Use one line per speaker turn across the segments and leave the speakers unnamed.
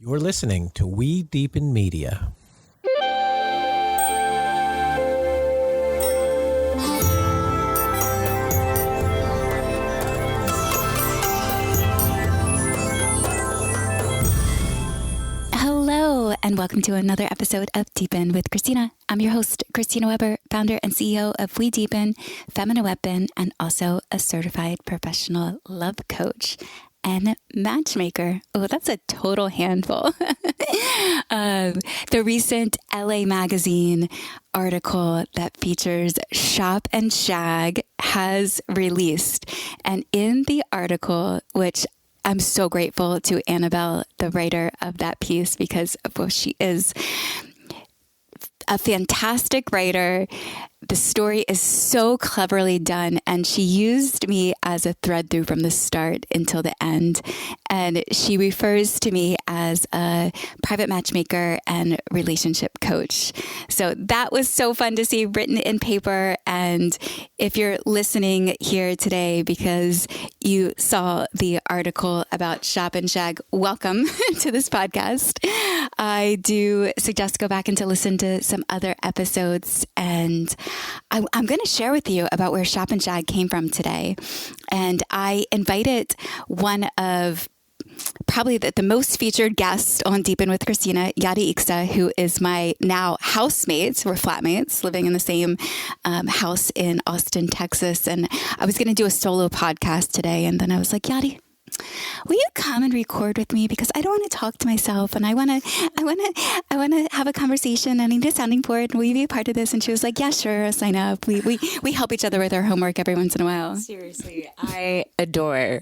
You're listening to WeDeepen Media.
Hello, and welcome to another episode of Deepen with Christina. I'm your host, Christina Weber, founder and CEO of WeDeepen, feminine weapon, and also a certified professional love coach and matchmaker. Oh, that's a total handful. The recent LA Magazine article that features Shop and Shag has released. And in the article, which I'm so grateful to Annabelle, the writer of that piece, because she is a fantastic writer. The story is so cleverly done, and she used me as a thread through from the start until the end. And she refers to me as a private matchmaker and relationship coach. So that was so fun to see written in paper. And if you're listening here today because you saw the article about Shop and Shag, welcome to this podcast. I do suggest go back and to listen to some other episodes, and I'm going to share with you about where Shop and Shag came from today. And I invited one of probably the most featured guests on Deepen with Christina, Yarixa, who is my now housemate. We're flatmates living in the same house in Austin, Texas. And I was going to do a solo podcast today. And then I was like, Yari, will you come and record with me? Because I don't want to talk to myself, and I want to have a conversation, and I need a sounding board. Will you be a part of this? And she was like, yeah, sure, sign up. We help each other with our homework every once in a while.
Seriously, I adore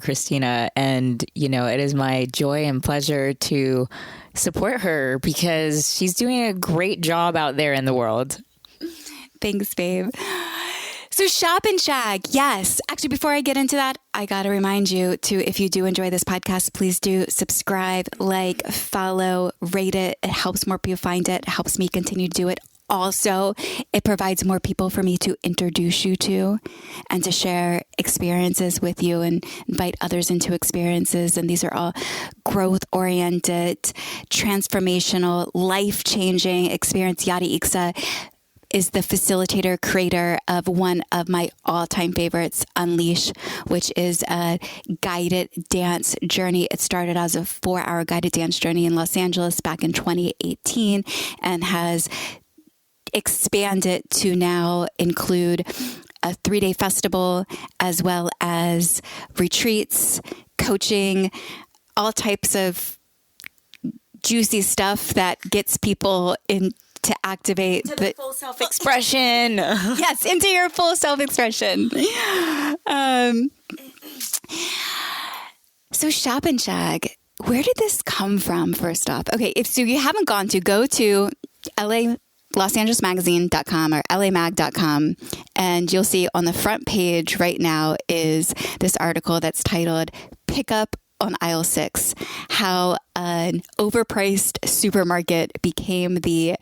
Christina, and it is my joy and pleasure to support her because she's doing a great job out there in the world.
Thanks, babe. So Shop and Shag, yes. Actually, before I get into that, I got to remind you to, if you do enjoy this podcast, please do subscribe, like, follow, rate it. It helps more people find it. It helps me continue to do it. Also, it provides more people for me to introduce you to and to share experiences with you and invite others into experiences. And these are all growth-oriented, transformational, life-changing experience. Yarixa is the facilitator, creator of one of my all-time favorites, Unleash, which is a guided dance journey. It started as a 4-hour guided dance journey in Los Angeles back in 2018 and has expanded to now include a 3-day festival as well as retreats, coaching, all types of juicy stuff that gets people in to activate
the full self-expression.
Yes, into your full self-expression. So Shop and Shag, where did this come from, first off? Okay, if you haven't gone to, go to LOSAngelesMagazine.com or LAMag.com, and you'll see on the front page right now is this article that's titled Pick Up on Aisle 6, how an overpriced supermarket became the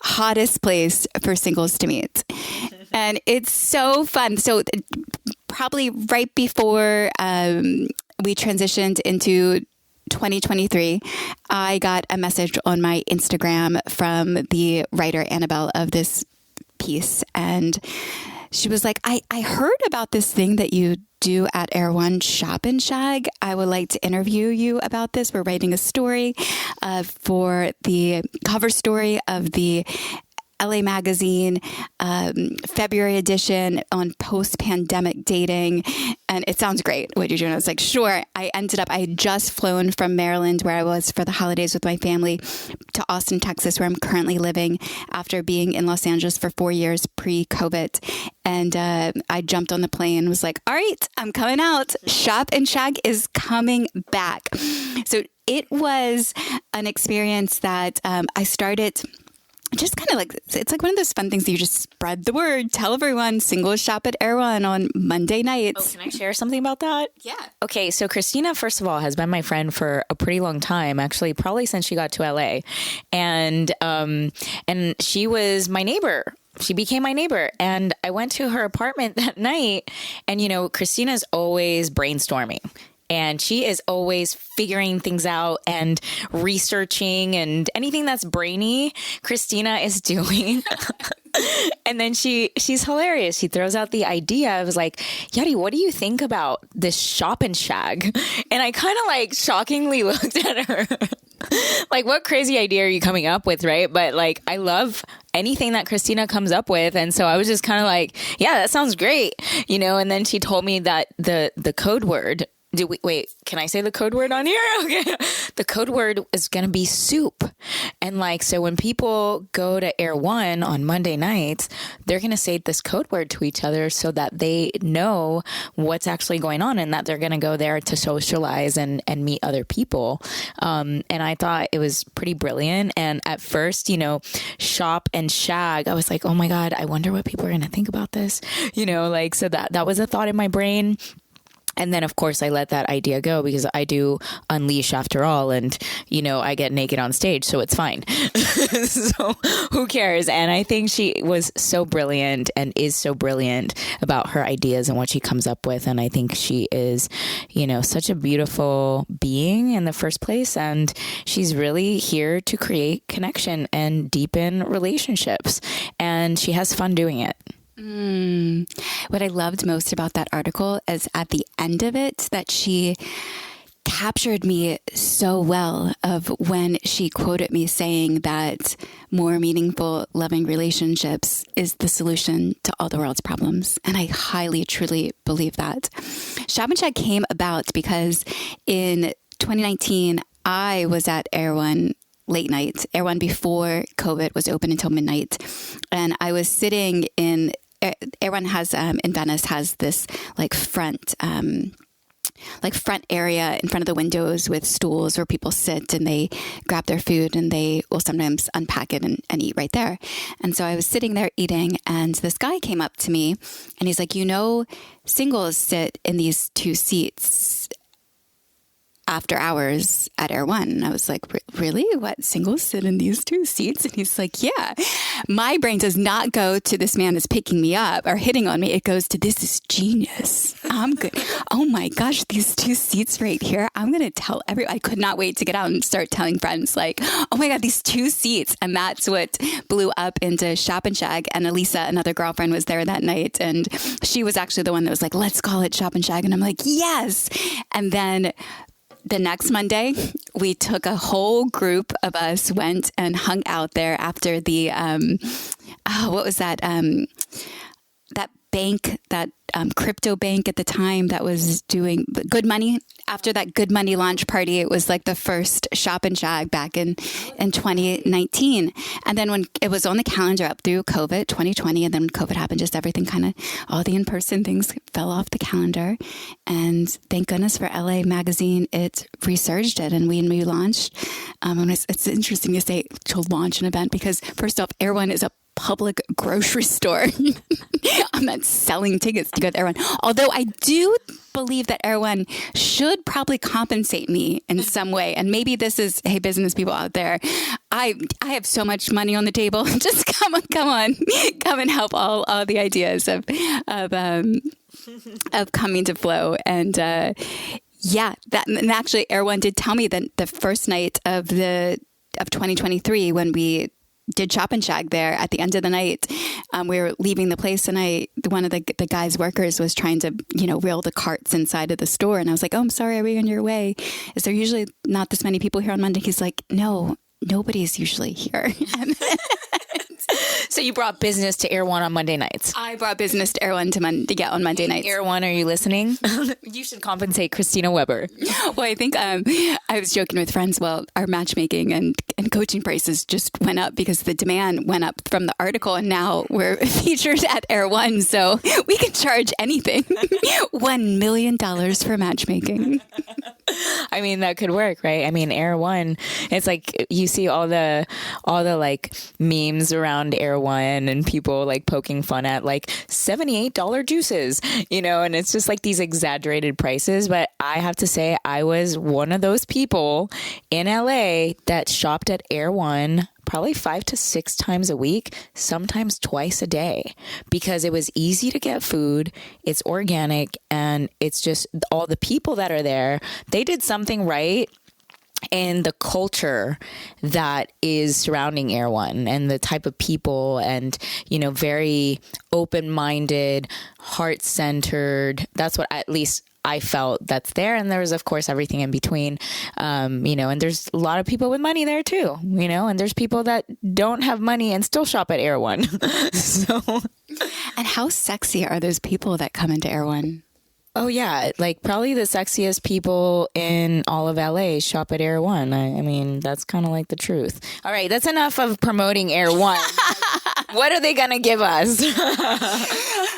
hottest place for singles to meet. And it's so fun. So probably right before we transitioned into 2023, I got a message on my Instagram from the writer Annabelle of this piece. And she was like, I heard about this thing that you do at Erewhon, Shop and Shag. I would like to interview you about this. We're writing a story for the cover story of the LA Magazine February edition on post-pandemic dating. And it sounds great what you're doing. I was like, sure. I had just flown from Maryland, where I was for the holidays with my family, to Austin, Texas, where I'm currently living after being in Los Angeles for 4 years pre-COVID. And I jumped on the plane and was like, all right, I'm coming out. Shop and Shag is coming back. So it was an experience that I started just kind of like, it's like one of those fun things that you just spread the word, tell everyone, singles shop at Erewhon on Monday nights.
Oh, can I share something about that?
Yeah.
Okay, so Christina, first of all, has been my friend for a pretty long time, actually, probably since she got to LA. And she was my neighbor. She became my neighbor, and I went to her apartment that night, and Christina's always brainstorming. and she is always figuring things out and researching, and anything that's brainy, Christina is doing. And then she's hilarious. She throws out the idea. I was like, Yari, what do you think about this shop and shag? And I kind of like shockingly looked at her like, what crazy idea are you coming up with, right? But like, I love anything that Christina comes up with. And so I was just kind of like, yeah, that sounds great. And then she told me that the code word, wait, can I say the code word on here? Okay. The code word is going to be soup. And like, so when people go to Erewhon on Monday nights, they're going to say this code word to each other so that they know what's actually going on, and that they're going to go there to socialize and meet other people. And I thought it was pretty brilliant. And at first, shop and shag, I was like, oh my God, I wonder what people are going to think about this, so that was a thought in my brain. And then, of course, I let that idea go because I do Unleash after all. And, I get naked on stage, so it's fine. So who cares? And I think she was so brilliant and is so brilliant about her ideas and what she comes up with. And I think she is, such a beautiful being in the first place. And she's really here to create connection and deepen relationships. And she has fun doing it.
What I loved most about that article is at the end of it that she captured me so well of when she quoted me saying that more meaningful, loving relationships is the solution to all the world's problems. And I highly, truly believe that. Shop and Shag came about because in 2019, I was at Erewhon late night. Erewhon before COVID was open until midnight. And I was sitting in Erewhon has in Venice has this front area in front of the windows with stools where people sit and they grab their food, and they will sometimes unpack it and eat right there. And so I was sitting there eating, and this guy came up to me and he's like, singles sit in these two seats after hours at Erewhon. And I was like, really? What? Singles sit in these two seats? And he's like, yeah. My brain does not go to this man is picking me up or hitting on me. It goes to this is genius. I'm good. Oh my gosh, these two seats right here. I'm going to tell everyone. I could not wait to get out and start telling friends like, oh my God, these two seats. And that's what blew up into Shop and Shag. And Elisa, another girlfriend, was there that night. And she was actually the one that was like, let's call it Shop and Shag. And I'm like, yes. And then the next Monday, we took a whole group of us, went and hung out there after the, what was that? That bank, that crypto bank at the time that was doing Good Money. After that Good Money launch party, it was like the first Shop and Shag back in 2019. And then when it was on the calendar up through COVID, 2020, and then when COVID happened, just everything all the in-person things fell off the calendar. And thank goodness for LA Magazine, it resurged it. And we launched, and it's interesting to say to launch an event because first off, Erewhon is a public grocery store. I'm not selling tickets to go to Erewhon. Although I do believe that Erewhon should probably compensate me in some way. And maybe this is, hey, business people out there, I have so much money on the table. Just come and help all the ideas of coming to flow. And and actually Erewhon did tell me that the first night of 2023 when we did Shop and Shag there at the end of the night, we were leaving the place, and one of the guy's workers was trying to, wheel the carts inside of the store. And I was like, oh, I'm sorry, are we on your way? Is there usually not this many people here on Monday? He's like, no, nobody's usually here.
So you brought business to Erewhon on Monday nights.
I brought business to Erewhon to get on Monday nights.
Erewhon, are you listening? You should compensate Christina Weber.
Well, I think I was joking with friends. Well, our matchmaking and coaching prices just went up because the demand went up from the article, and now we're featured at Erewhon, so we can charge anything. $1 million for matchmaking.
I mean, that could work, right? I mean, Erewhon, it's like you see all the like memes around Erewhon and people like poking fun at like $78 juices, and it's just like these exaggerated prices. But I have to say, I was one of those people in LA that shopped shopped at Erewhon probably 5 to 6 times a week, sometimes twice a day, because it was easy to get food. It's organic, and it's just all the people that are there. They did something right in the culture that is surrounding Erewhon and the type of people, and, you know, very open-minded, heart-centered. That's what at least I felt that's there. And there's, of course, everything in between, you know, and there's a lot of people with money there too, you know, and there's people that don't have money and still shop at Erewhon. So,
And how sexy are those people that come into Erewhon?
oh yeah, like probably the sexiest people in all of LA shop at Erewhon. I mean, that's kind of like the truth. All right, that's enough of promoting Erewhon. What are they gonna give us?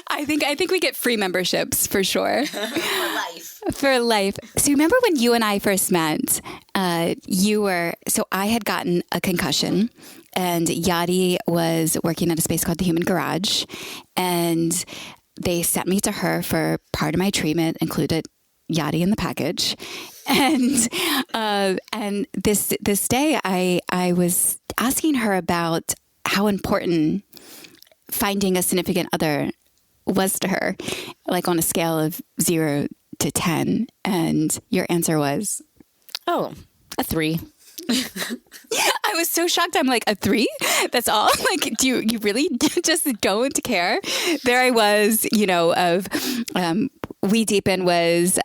I think we get free memberships for sure.
For life.
For life. So remember when you and I first met, so I had gotten a concussion, and Yadi was working at a space called the Human Garage, and they sent me to her for part of my treatment, included Yadi in the package. And this day I was asking her about how important finding a significant other was to her, like on a scale of 0 to 10. And your answer was,
Oh, a 3.
I was so shocked. I'm like, a 3? That's all? Like, do you really just don't care? There I was, you know, of WeDeepen was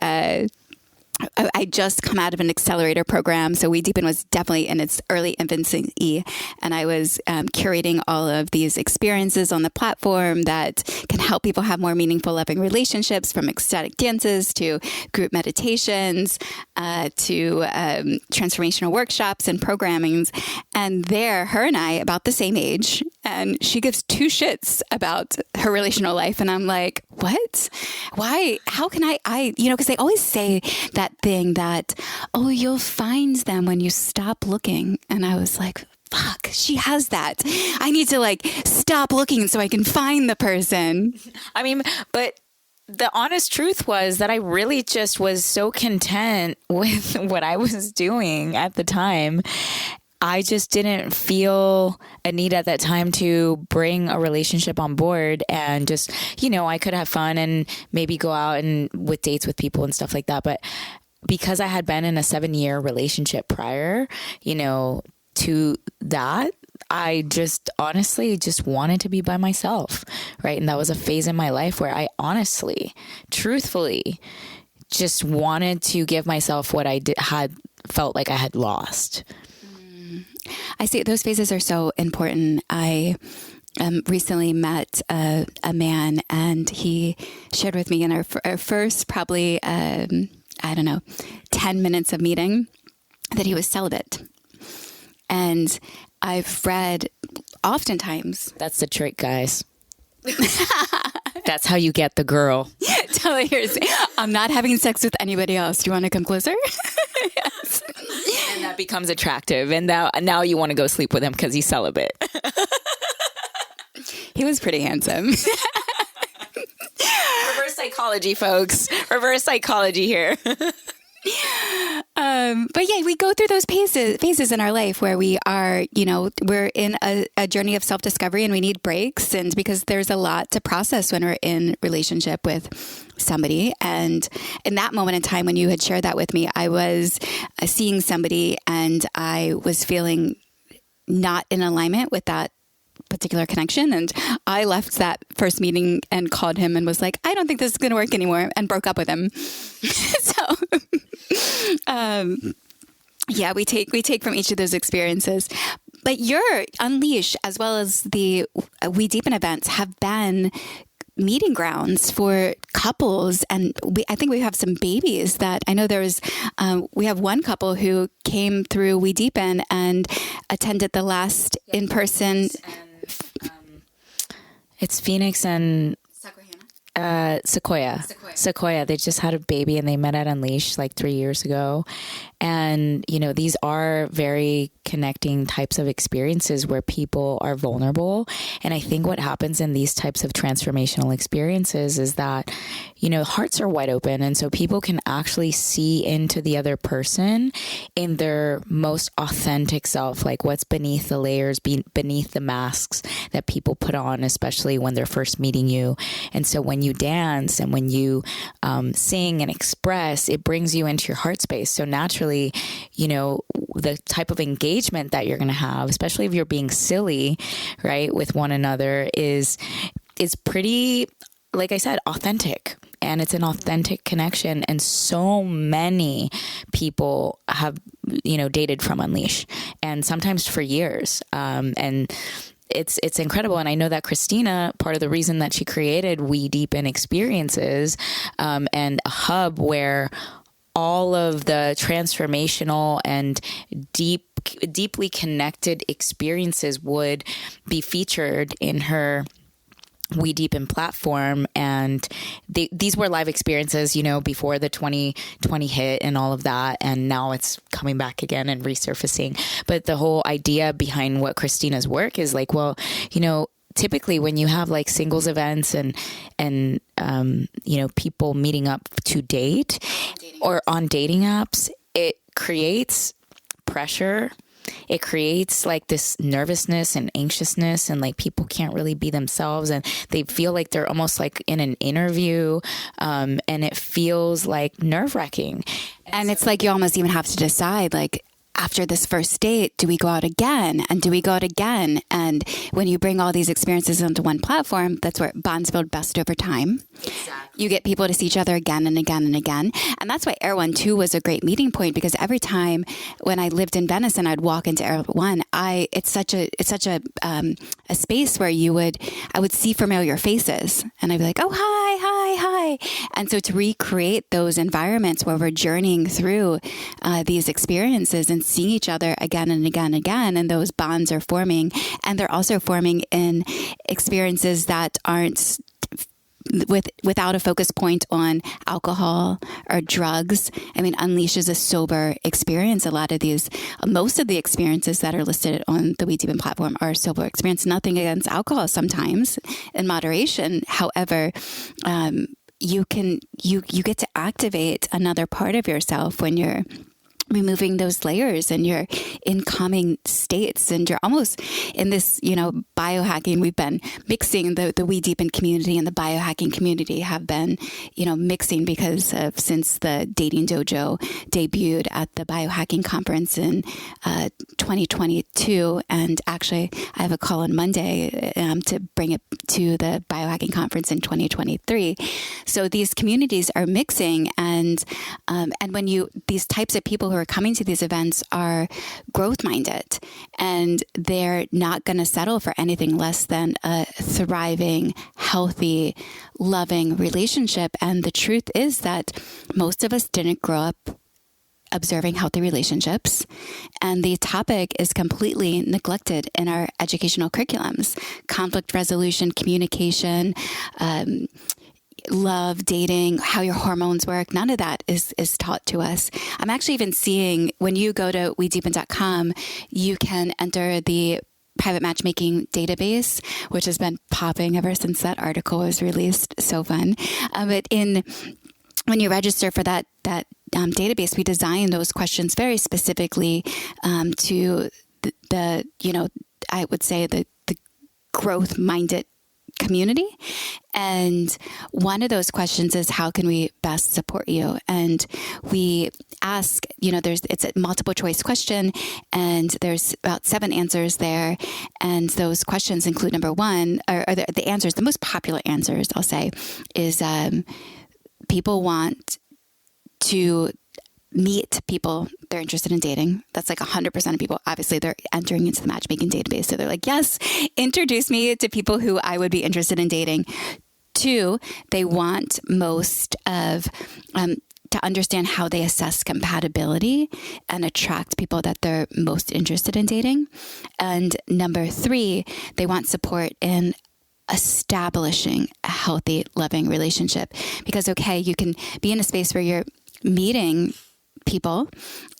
I just come out of an accelerator program. So WeDeepen was definitely in its early infancy. And I was curating all of these experiences on the platform that can help people have more meaningful, loving relationships, from ecstatic dances to group meditations to transformational workshops and programmings. And there, her and I, about the same age, and she gives 2 shits about her relational life. And I'm like, what? Why? How can I, you know, because they always say that thing that, oh, you'll find them when you stop looking. And I was like, fuck, she has that. I need to like stop looking so I can find the person.
I mean, but the honest truth was that I really just was so content with what I was doing at the time. I just didn't feel a need at that time to bring a relationship on board, and just, you know, I could have fun and maybe go out and with dates with people and stuff like that. But because I had been in a 7-year relationship prior, you know, to that, I just honestly just wanted to be by myself, right? And that was a phase in my life where I honestly, truthfully, just wanted to give myself what I had felt like I had lost.
I see those phases are so important. I recently met a man, and he shared with me in our first probably, 10 minutes of meeting, that he was celibate. And I've read oftentimes.
That's the trick, guys. That's how you get the girl.
Tell her, I'm not having sex with anybody else. Do you want to come closer? Yes.
And that becomes attractive. And now you want to go sleep with him because he's celibate.
He was pretty handsome.
Reverse psychology, folks. Reverse psychology here.
But yeah, we go through those phases in our life where we are, you know, we're in a journey of self-discovery, and we need breaks, and because there's a lot to process when we're in relationship with somebody. And in that moment in time when you had shared that with me, I was seeing somebody, and I was feeling not in alignment with that particular connection. And I left that first meeting and called him and was like, I don't think this is going to work anymore, and broke up with him. So, yeah, we take from each of those experiences. But your Unleash, as well as the WeDeepen events, have been meeting grounds for couples, and I think we have some babies that I know we have one couple who came through WeDeepen and attended the last in-person.
It's Phoenix and Sequoia. They just had a baby, and they met at Unleash like 3 years ago. And, you know, these are very connecting types of experiences where people are vulnerable. And I think what happens in these types of transformational experiences is that, you know, hearts are wide open. And so people can actually see into the other person in their most authentic self, like what's beneath the layers, beneath the masks that people put on, especially when they're first meeting you. And so when you dance and when you sing and express, it brings you into your heart space. So naturally, you know, the type of engagement that you're going to have, especially if you're being silly, right, with one another is pretty, like I said, authentic. And it's an authentic connection. And so many people have, you know, dated from Unleash, and sometimes for years. And it's incredible. And I know that Christina, part of the reason that she created WeDeepen experiences, and a hub where all of the transformational and deeply connected experiences would be featured in her WeDeepen platform. And these were live experiences, you know, before the 2020 hit and all of that. And now it's coming back again and resurfacing. But the whole idea behind what Christina's work is like, well, you know, typically when you have like singles events and you know, people meeting up to date or on dating apps, it creates pressure. It creates like this nervousness and anxiousness, and like people can't really be themselves, and they feel like they're almost like in an interview, and it feels like nerve-wracking.
And it's like you almost even have to decide, like, after this first date, do we go out again? And do we go out again? And when you bring all these experiences onto one platform, that's where bonds build best over time. Exactly. You get people to see each other again and again and again. And that's why Erewhon 2 was a great meeting point, because every time when I lived in Venice and I'd walk into Erewhon, it's such a space where I would see familiar faces, and I'd be like, oh, hi. And so to recreate those environments where we're journeying through these experiences and seeing each other again and again and again, and those bonds are forming, and they're also forming in experiences that aren't without a focus point on alcohol or drugs. I mean, Unleash is a sober experience. Most of the experiences that are listed on the WeDeepen platform are sober experience. Nothing against alcohol, sometimes in moderation. However, you get to activate another part of yourself when you're removing those layers and you're in calming states, and you're almost in this, you know, biohacking. We've been mixing the WeDeepen community and the biohacking community have been, you know, mixing because of since the Dating Dojo debuted at the biohacking conference in 2022. And actually, I have a call on Monday to bring it to the biohacking conference in 2023. So these communities are mixing, and when these types of people who are coming to these events are growth minded, and they're not going to settle for anything less than a thriving, healthy, loving relationship. And the truth is that most of us didn't grow up observing healthy relationships, and the topic is completely neglected in our educational curriculums. Conflict resolution, communication, love, dating, how your hormones work, none of that is taught to us. I'm actually even seeing, when you go to WeDeepen.com, you can enter the private matchmaking database, which has been popping ever since that article was released. So fun. But when you register for that database, we design those questions very specifically to the you know, I would say the growth-minded community. And one of those questions is, how can we best support you? And we ask, you know, it's a multiple choice question, and there's about 7 answers there. And those questions include, number one, or the answers, the most popular answers, I'll say, is people want to meet people they're interested in dating. That's like 100% of people. Obviously, they're entering into the matchmaking database. So they're like, yes, introduce me to people who I would be interested in dating. 2, they want most of to understand how they assess compatibility and attract people that they're most interested in dating. And number 3, they want support in establishing a healthy, loving relationship. Because, okay, you can be in a space where you're meeting people,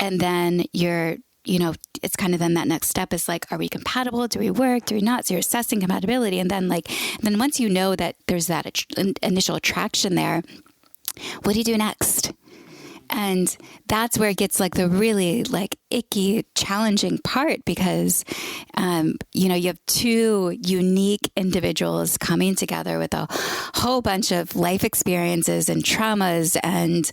and then you're it's kind of then that next step is like, are we compatible? Do we work? Do we not? So you're assessing compatibility. And then then once you know that there's that initial attraction there, what do you do next? And that's where it gets like the really like icky, challenging part, because, you have two unique individuals coming together with a whole bunch of life experiences and traumas and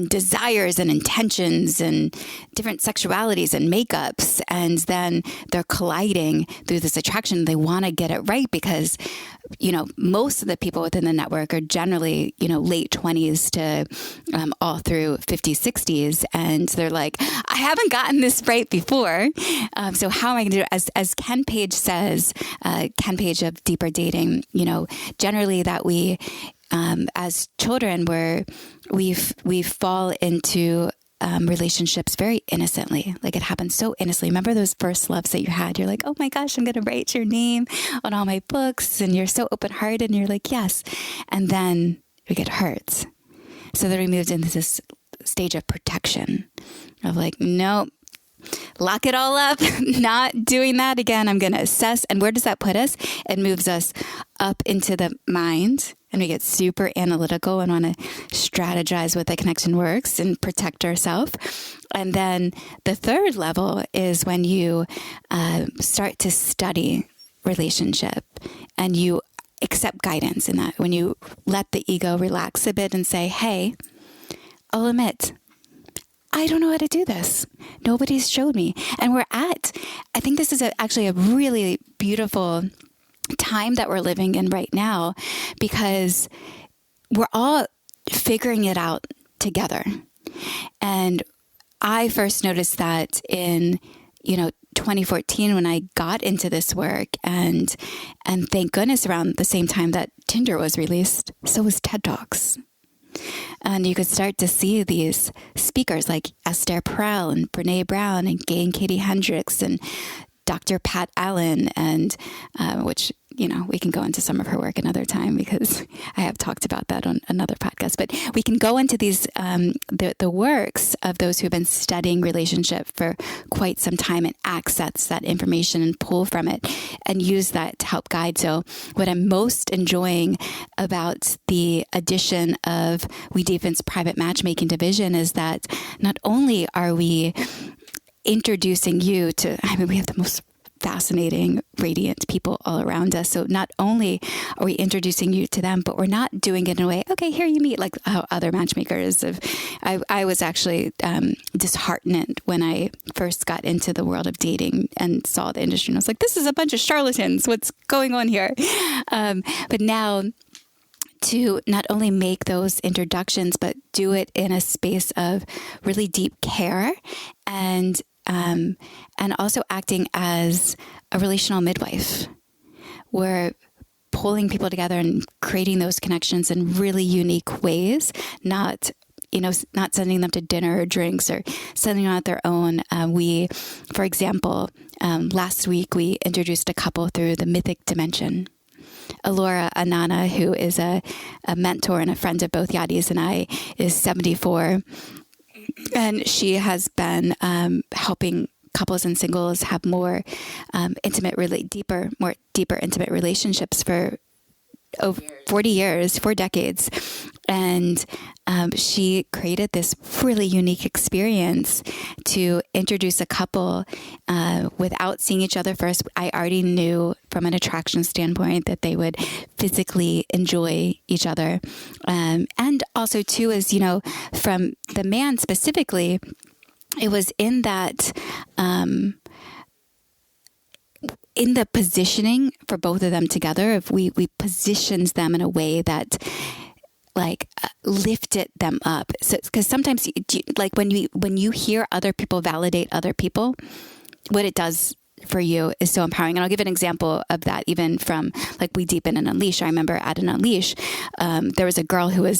desires and intentions and different sexualities and makeups. And then they're colliding through this attraction. They want to get it right because, most of the people within the network are generally, late 20s to all through 50s, 60s. And they're like, I haven't gotten this right before. So how am I going to do it? As Ken Page says, Ken Page of Deeper Dating, generally that we, as children, we fall into relationships very innocently. Like it happens so innocently. Remember those first loves that you had? You're like, oh my gosh, I'm going to write your name on all my books. And you're so open-hearted and you're like, yes. And then we get hurt. So then we moved into this stage of protection of like, nope, lock it all up, not doing that again. I'm going to assess. And where does that put us? It moves us up into the mind, and we get super analytical and want to strategize what the connection works and protect ourselves. And then the third level is when you start to study relationship and you accept guidance in that. When you let the ego relax a bit and say, hey, I'll admit, I don't know how to do this. Nobody's showed me. And I think this is actually a really beautiful time that we're living in right now, because we're all figuring it out together. And I first noticed that in, 2014 when I got into this work, and thank goodness around the same time that Tinder was released, so was TED Talks. And you could start to see these speakers like Esther Perel and Brene Brown and Gay and Katie Hendricks and Dr. Pat Allen, and which, we can go into some of her work another time because I have talked about that on another podcast. But we can go into these, the works of those who've been studying relationship for quite some time and access that information and pull from it and use that to help guide. So what I'm most enjoying about the addition of WeDeepen's private matchmaking division is that not only are we introducing you to, we have the most fascinating, radiant people all around us. So not only are we introducing you to them, but we're not doing it in a way, okay, here you meet, like how other matchmakers have. I was actually disheartened when I first got into the world of dating and saw the industry. And I was like, this is a bunch of charlatans. What's going on here? But now, to not only make those introductions, but do it in a space of really deep care and also acting as a relational midwife. We're pulling people together and creating those connections in really unique ways, not sending them to dinner or drinks or sending them on their own. For example, last week we introduced a couple through the mythic dimension. Alora Anana, who is a mentor and a friend of both Yadis and I, is 74. And she has been helping couples and singles have more deeper intimate relationships for over 40 years, 4 decades. And she created this really unique experience to introduce a couple without seeing each other first. I already knew from an attraction standpoint that they would physically enjoy each other. And also, too, is, from the man specifically, it was in that... in the positioning for both of them together, if we positioned them in a way that lifted them up. So, because sometimes when you hear other people validate other people, what it does for you is so empowering. And I'll give an example of that even from WeDeepen and Unleash. I remember at an Unleash, there was a girl who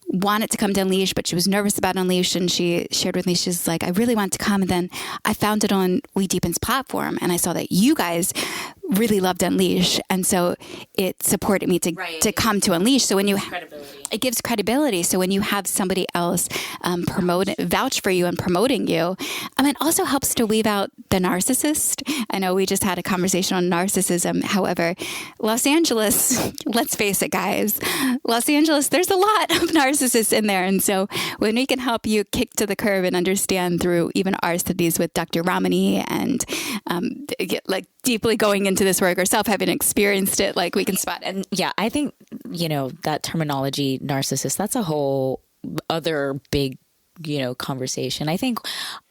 wanted to come to Unleash, but she was nervous about Unleash, and she shared with me, she's like, I really want to come, and then I found it on WeDeepen's platform, and I saw that you guys really loved Unleash. And so it supported me to come to Unleash. So when you, it gives credibility. So when you have somebody else vouch for you and promoting you, it also helps to weave out the narcissist. I know we just had a conversation on narcissism. However, Los Angeles, let's face it, guys, Los Angeles, there's a lot of narcissists in there. And so when we can help you kick to the curb and understand through even our studies with Dr. Ramani and like deeply going into this work ourselves, having experienced it, like we can spot it.
And yeah, I think, that terminology narcissist, that's a whole other big, conversation. I think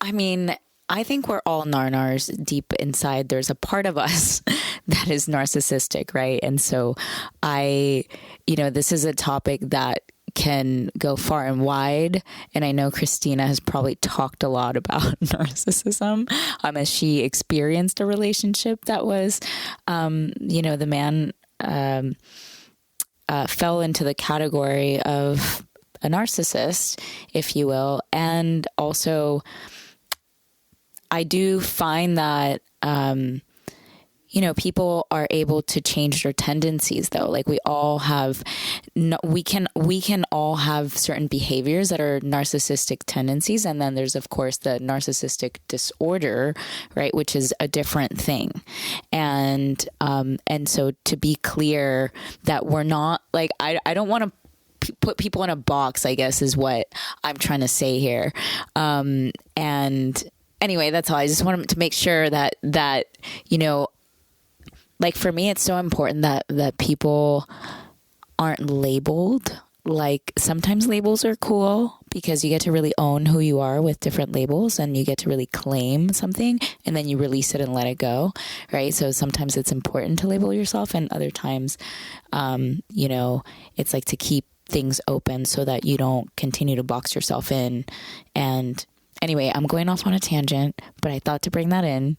we're all narnars deep inside. There's a part of us that is narcissistic, right? And so this is a topic that can go far and wide. And I know Christina has probably talked a lot about narcissism as she experienced a relationship that was, the man fell into the category of a narcissist, if you will. And also, I do find that, people are able to change their tendencies, though. Like we all have, we can all have certain behaviors that are narcissistic tendencies. And then there's, of course, the narcissistic disorder, right? Which is a different thing. And so to be clear that we're not like, I don't want to put people in a box, I guess, is what I'm trying to say here. And anyway, that's all. I just wanted to make sure that, like for me, it's so important that people aren't labeled. Like sometimes labels are cool because you get to really own who you are with different labels and you get to really claim something and then you release it and let it go. Right. So sometimes it's important to label yourself and other times, it's like to keep things open so that you don't continue to box yourself in. And anyway, I'm going off on a tangent, but I thought to bring that in.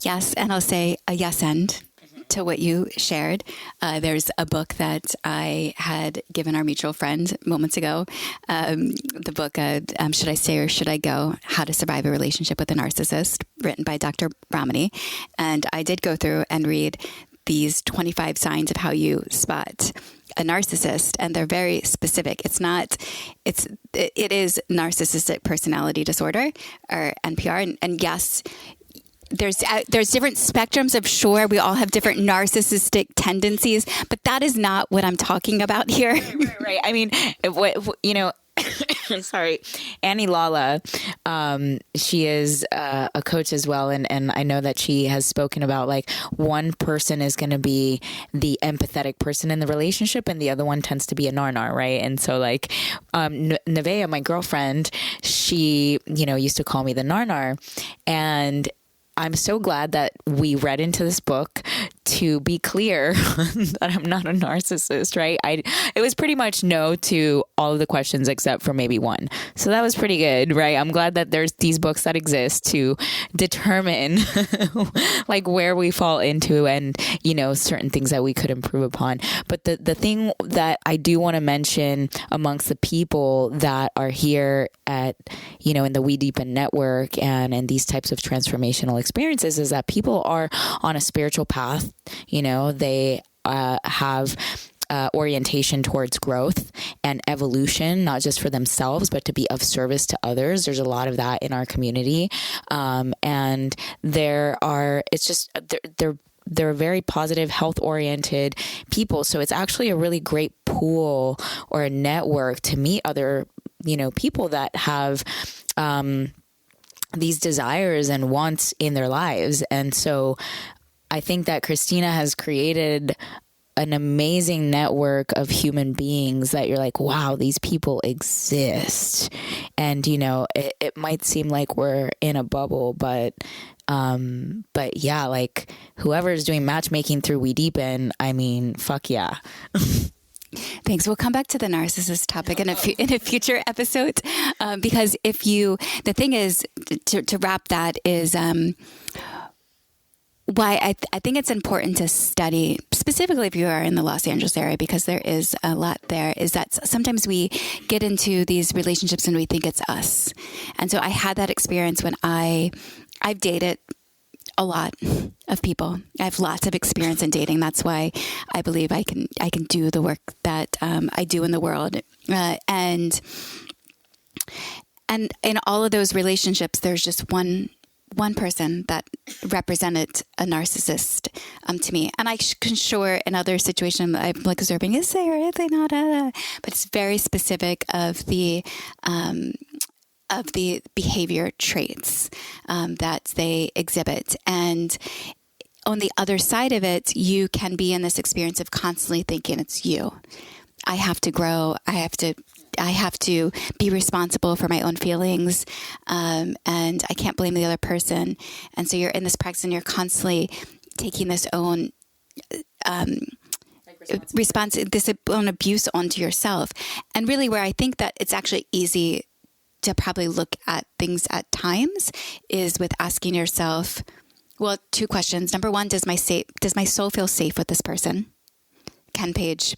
Yes. And I'll say a yes and to what you shared. There's a book that I had given our mutual friend moments ago. The book, Should I Stay or Should I Go? How to Survive a Relationship with a Narcissist, written by Dr. Ramani. And I did go through and read these 25 signs of how you spot a narcissist, and they're very specific. It is narcissistic personality disorder, or NPR. And yes, there's different spectrums of, sure, we all have different narcissistic tendencies, but that is not what I'm talking about here.
Right. I mean, sorry, Annie Lala, she is a coach as well. And I know that she has spoken about like one person is going to be the empathetic person in the relationship and the other one tends to be a narnar, right? And so like Nevaeh, my girlfriend, she, used to call me the narnar. And I'm so glad that we read into this book to be clear that I'm not a narcissist, right? It was pretty much no to all of the questions except for maybe one. So that was pretty good, right? I'm glad that there's these books that exist to determine like where we fall into and, certain things that we could improve upon. But the thing that I do want to mention amongst the people that are here at, in the WeDeepen network and in these types of transformational experiences is that people are on a spiritual path. They have orientation towards growth and evolution, not just for themselves, but to be of service to others. There's a lot of that in our community. And they're very positive, health-oriented people. So it's actually a really great pool or a network to meet other, people that have these desires and wants in their lives. And so I think that Christina has created an amazing network of human beings that you're like, wow, these people exist. And, it might seem like we're in a bubble, but yeah, like whoever's doing matchmaking through WeDeepen, I mean, fuck yeah.
Thanks. We'll come back to the narcissist topic in a future episode, because the thing is to wrap that is why I think it's important to study, specifically if you are in the Los Angeles area, because there is a lot there, is that sometimes we get into these relationships and we think it's us. And so I had that experience when I've dated a lot of people. I have lots of experience in dating. That's why I believe I can do the work that I do in the world. And in all of those relationships, there's just one person that represented a narcissist to me. And I can sure in other situations I'm like observing, is they not? But it's very specific of the behavior traits that they exhibit. And on the other side of it, you can be in this experience of constantly thinking it's you. I have to grow. I have to be responsible for my own feelings. And I can't blame the other person. And so you're in this practice and you're constantly taking this own this own abuse onto yourself. And really where I think that it's actually easy to probably look at things at times is with asking yourself, well, two questions. Number one, does my soul feel safe with this person? Ken Page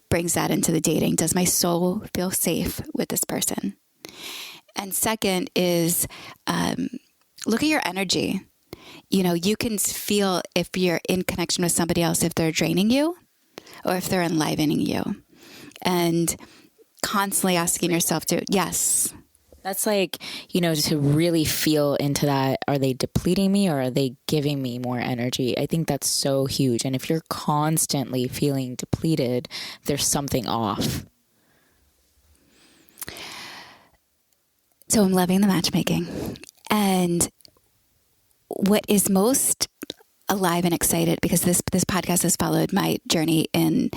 brings that into the dating. Does my soul feel safe with this person? And second is look at your energy. You can feel if you're in connection with somebody else, if they're draining you or if they're enlivening you. And constantly asking yourself to, yes.
That's like, to really feel into that. Are they depleting me or are they giving me more energy? I think that's so huge. And if you're constantly feeling depleted, there's something off.
So I'm loving the matchmaking. And what is most alive and excited, because this podcast has followed my journey in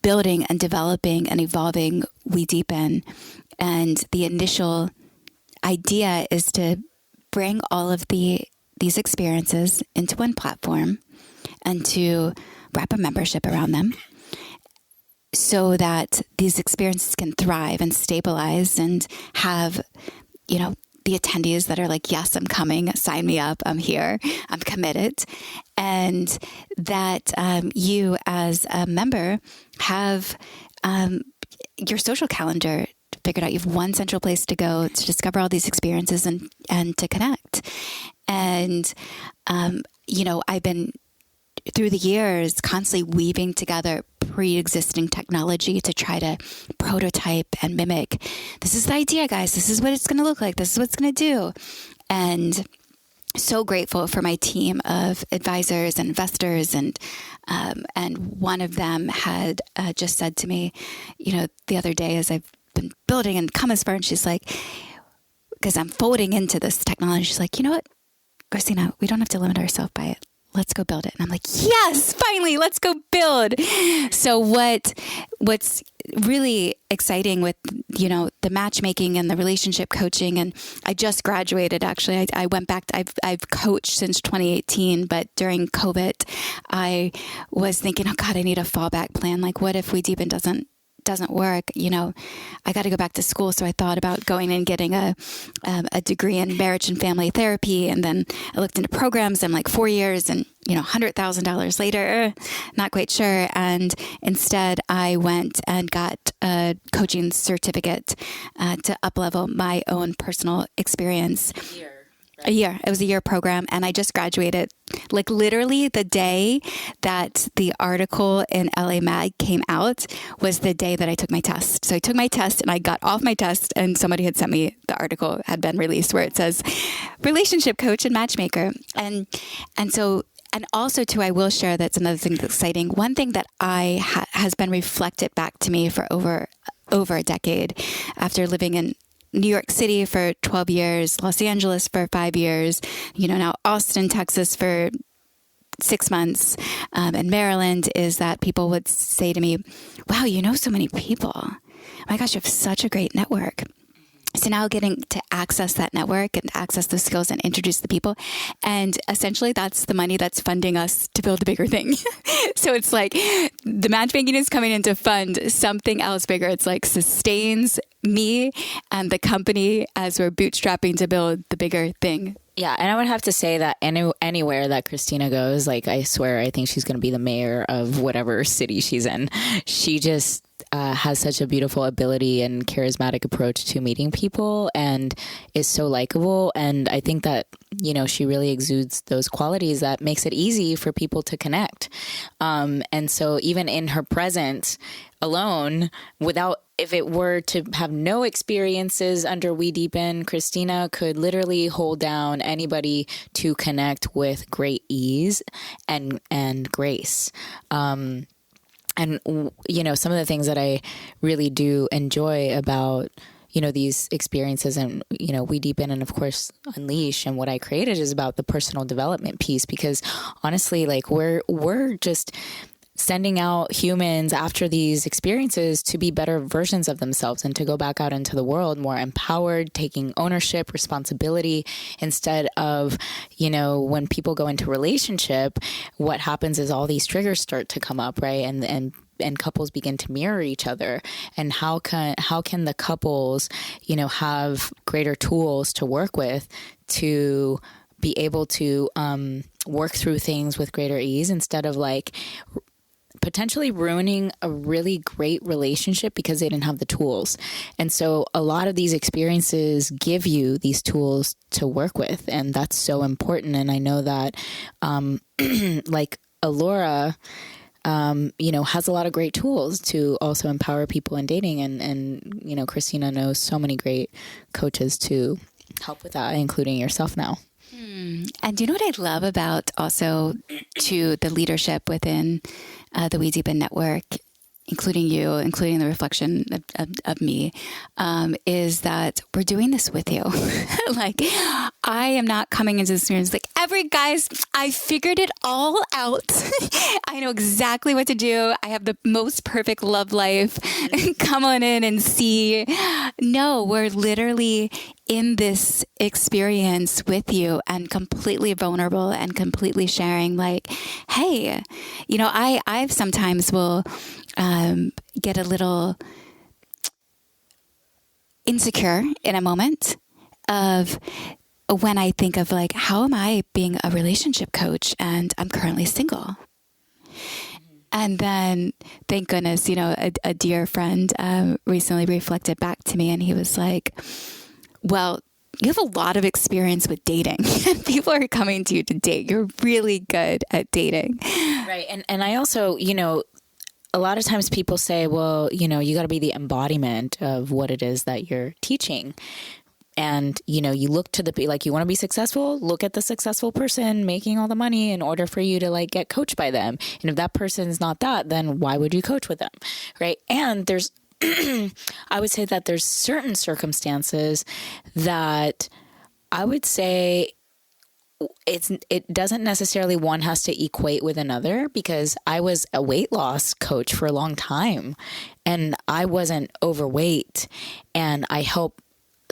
building and developing and evolving WeDeepen. And the initial idea is to bring all of these experiences into one platform and to wrap a membership around them so that these experiences can thrive and stabilize and have, the attendees that are like, yes, I'm coming, sign me up, I'm here, I'm committed. And that you as a member have your social calendar figured out. You have one central place to go to discover all these experiences and to connect. And, I've been through the years constantly weaving together pre-existing technology to try to prototype and mimic. This is the idea, guys. This is what it's going to look like. This is what it's going to do. And so grateful for my team of advisors and investors. And one of them had just said to me, the other day as I've been building and come as far, and she's like, because I'm folding into this technology, she's like, you know what, Christina, we don't have to limit ourselves by it. Let's go build it. And I'm like, yes, finally, let's go build. So what's really exciting with, the matchmaking and the relationship coaching, and I just graduated, actually. I went back, I've coached since 2018, but during COVID, I was thinking, oh God, I need a fallback plan. Like, what if WeDeepen doesn't work? I got to go back to school. So I thought about going and getting a degree in marriage and family therapy. And then I looked into programs and like 4 years and, $100,000 later, not quite sure. And instead I went and got a coaching certificate to up-level my own personal experience. A year. It was a year program. And I just graduated like literally the day that the article in LA Mag came out was the day that I took my test. So I took my test and I got off my test and somebody had sent me the article had been released where it says relationship coach and matchmaker. And also too, I will share that's another thing that's exciting. One thing that has been reflected back to me for over a decade after living in New York City for 12 years, Los Angeles for 5 years, now Austin, Texas for 6 months, and Maryland, is that people would say to me, wow, you know so many people. Oh my gosh, you have such a great network. So now getting to access that network and access those skills and introduce the people. And essentially that's the money that's funding us to build a bigger thing. So it's like the matchmaking is coming in to fund something else bigger. It's like sustains me and the company as we're bootstrapping to build the bigger thing.
Yeah, and I would have to say that anywhere that Christina goes, like I swear, I think she's going to be the mayor of whatever city she's in. She just has such a beautiful ability and charismatic approach to meeting people and is so likable. And I think that she really exudes those qualities that makes it easy for people to connect. And so even in her presence alone, if it were to have no experiences under WeDeepen, Christina could literally hold down anybody to connect with great ease and grace. And, some of the things that I really do enjoy about these experiences and, WeDeepen and of course Unleash and what I created is about the personal development piece, because honestly, like we're just sending out humans after these experiences to be better versions of themselves and to go back out into the world more empowered, taking ownership, responsibility, instead of, when people go into relationship, what happens is all these triggers start to come up, right? And couples begin to mirror each other. And how can the couples, have greater tools to work with to be able to work through things with greater ease, instead of like potentially ruining a really great relationship because they didn't have the tools. And so a lot of these experiences give you these tools to work with, and that's so important. And I know that like Alora, has a lot of great tools to also empower people in dating. And Christina knows so many great coaches to help with that, including yourself now.
And do you know what I love about also to the leadership within the WeDeepen network, including you, including the reflection of me, is that we're doing this with you. Like, I am not coming into this experience like, guys, I figured it all out. I know exactly what to do. I have the most perfect love life. Come on in and see. No, we're literally in this experience with you and completely vulnerable and completely sharing like, hey, I've sometimes will get a little insecure in a moment of when I think of like, how am I being a relationship coach and I'm currently single? And then, thank goodness, a dear friend recently reflected back to me and he was like, well, you have a lot of experience with dating and people are coming to you to date. You're really good at dating.
Right. And I also, a lot of times people say, well, you got to be the embodiment of what it is that you're teaching. And, you look to you want to be successful, look at the successful person making all the money in order for you to like get coached by them. And if that person's not that, then why would you coach with them? Right. And there's, I would say that there's certain circumstances that I would say it doesn't necessarily one has to equate with another, because I was a weight loss coach for a long time and I wasn't overweight, and I help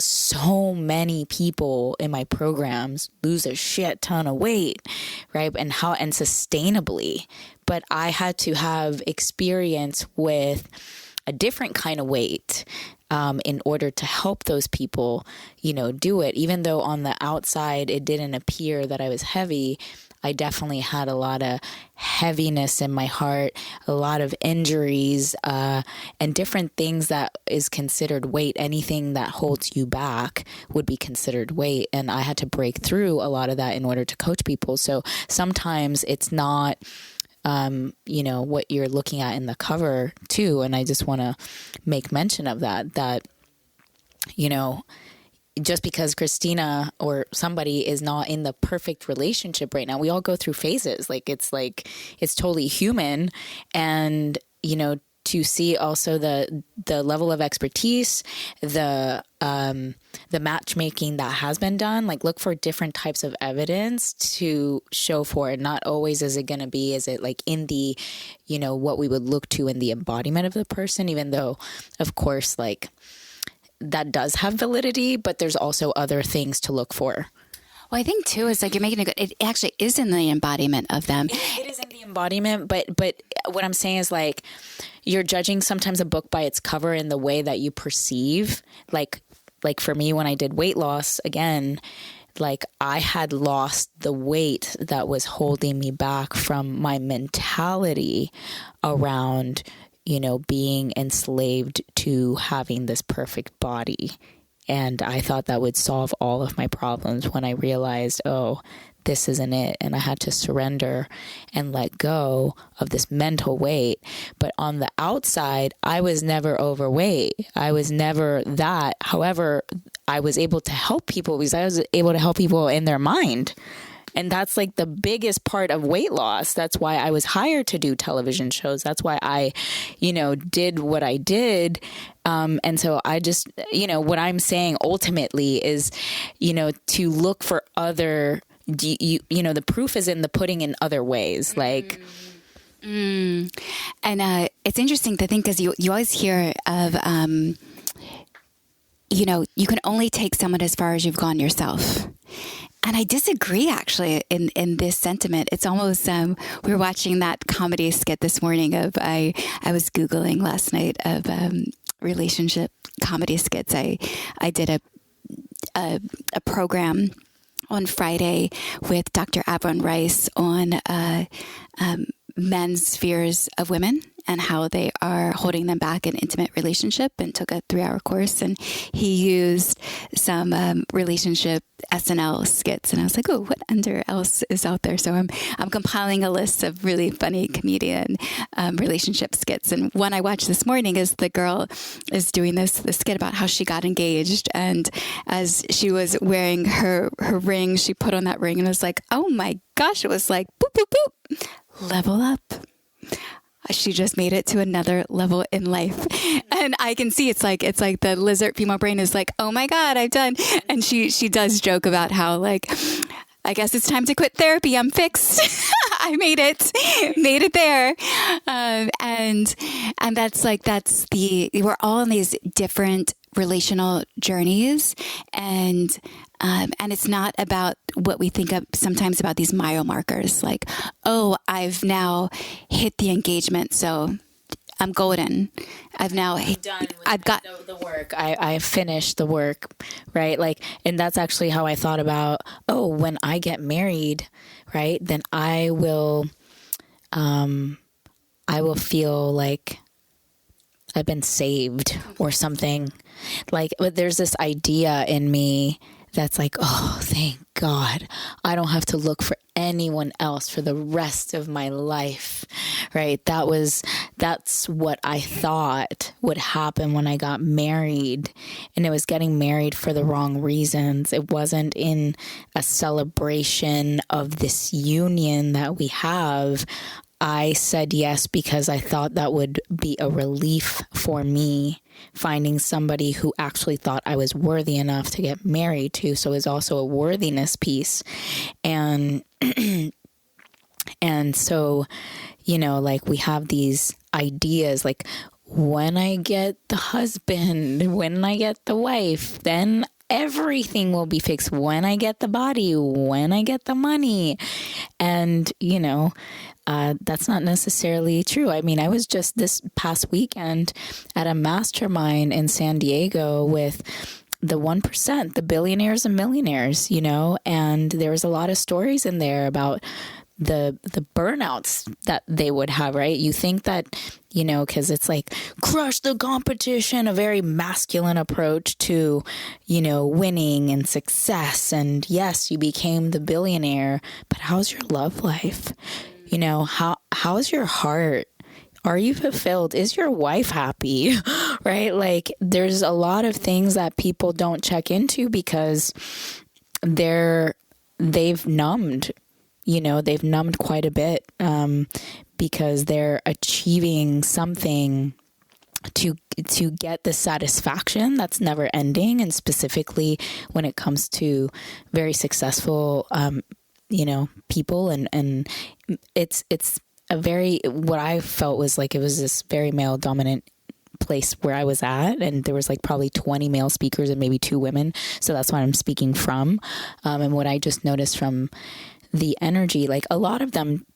so many people in my programs lose a shit ton of weight, right? And sustainably. But I had to have experience with a different kind of weight in order to help those people, do it. Even though on the outside it didn't appear that I was heavy, I definitely had a lot of heaviness in my heart, a lot of injuries, and different things that is considered weight. Anything that holds you back would be considered weight. And I had to break through a lot of that in order to coach people. So sometimes it's not, what you're looking at in the cover too. And I just want to make mention of that, just because Christina or somebody is not in the perfect relationship right now, we all go through phases. It's totally human. And, to see also the level of expertise, the matchmaking that has been done, look for different types of evidence to show for it. Not always is it going to be, is it in the, what we would look to in the embodiment of the person, even though of course, that does have validity, but there's also other things to look for.
Well, I think too, is you're making it actually is in the embodiment of them.
It is in the embodiment, but what I'm saying is you're judging sometimes a book by its cover in the way that you perceive. Like for me, when I did weight loss, again, I had lost the weight that was holding me back from my mentality around, being enslaved to having this perfect body. And I thought that would solve all of my problems when I realized, oh, this isn't it. And I had to surrender and let go of this mental weight. But on the outside, I was never overweight. I was never that. However, I was able to help people because I was able to help people in their mind. And that's like the biggest part of weight loss. That's why I was hired to do television shows. That's why I, did what I did. And so I just, what I'm saying ultimately is, to look for other, the proof is in the pudding in other ways. Like,
And it's interesting to think because you always hear of, you can only take someone as far as you've gone yourself. And I disagree, actually, in this sentiment. It's almost, we were watching that comedy skit this morning of, I was Googling last night of relationship comedy skits. I did a program on Friday with Dr. Avron Rice on men's fears of women and how they are holding them back in intimate relationship, and took a 3-hour course. And he used some relationship SNL skits, and I was like, oh, what else is out there? So I'm compiling a list of really funny comedian relationship skits. And one I watched this morning is the girl is doing this skit about how she got engaged, and as she was wearing her ring, she put on that ring and was like, oh my gosh, it was like boop boop boop, level up. She just made it to another level in life. And I can see it's like the lizard female brain is like, oh my God, I've done. And she does joke about how, like, I guess it's time to quit therapy. I'm fixed. I made it there. And we're all on these different relational journeys, and it's not about what we think of sometimes about these mile markers, like, oh, I've now hit the engagement, so I'm golden. I've got
the work. I finished the work, right? Like, and that's actually how I thought about, oh, when I get married, right, then I will feel like I've been saved or something. Like, but there's this idea in me that's like, oh, thank God, I don't have to look for anyone else for the rest of my life, right? That's what I thought would happen when I got married, and it was getting married for the wrong reasons. It wasn't in a celebration of this union that we have. I said yes because I thought that would be a relief for me, finding somebody who actually thought I was worthy enough to get married to. So it's also a worthiness piece. And so, like, we have these ideas, like, when I get the husband, when I get the wife, then everything will be fixed. When I get the body, when I get the money. And, that's not necessarily true. I mean, I was just this past weekend at a mastermind in San Diego with the 1%, the billionaires and millionaires, and there was a lot of stories in there about the burnouts that they would have, right? You think that, because it's like crush the competition, a very masculine approach to, winning and success. And yes, you became the billionaire, but how's your love life? How's your heart? Are you fulfilled? Is your wife happy? Right? Like, there's a lot of things that people don't check into because they've numbed. They've numbed quite a bit because they're achieving something to get the satisfaction that's never ending. And specifically when it comes to very successful, people, and it's a very, what I felt was like, it was this very male dominant place where I was at, and there was like probably 20 male speakers and maybe 2 women. So that's what I'm speaking from. And what I just noticed from the energy, like, a lot of them,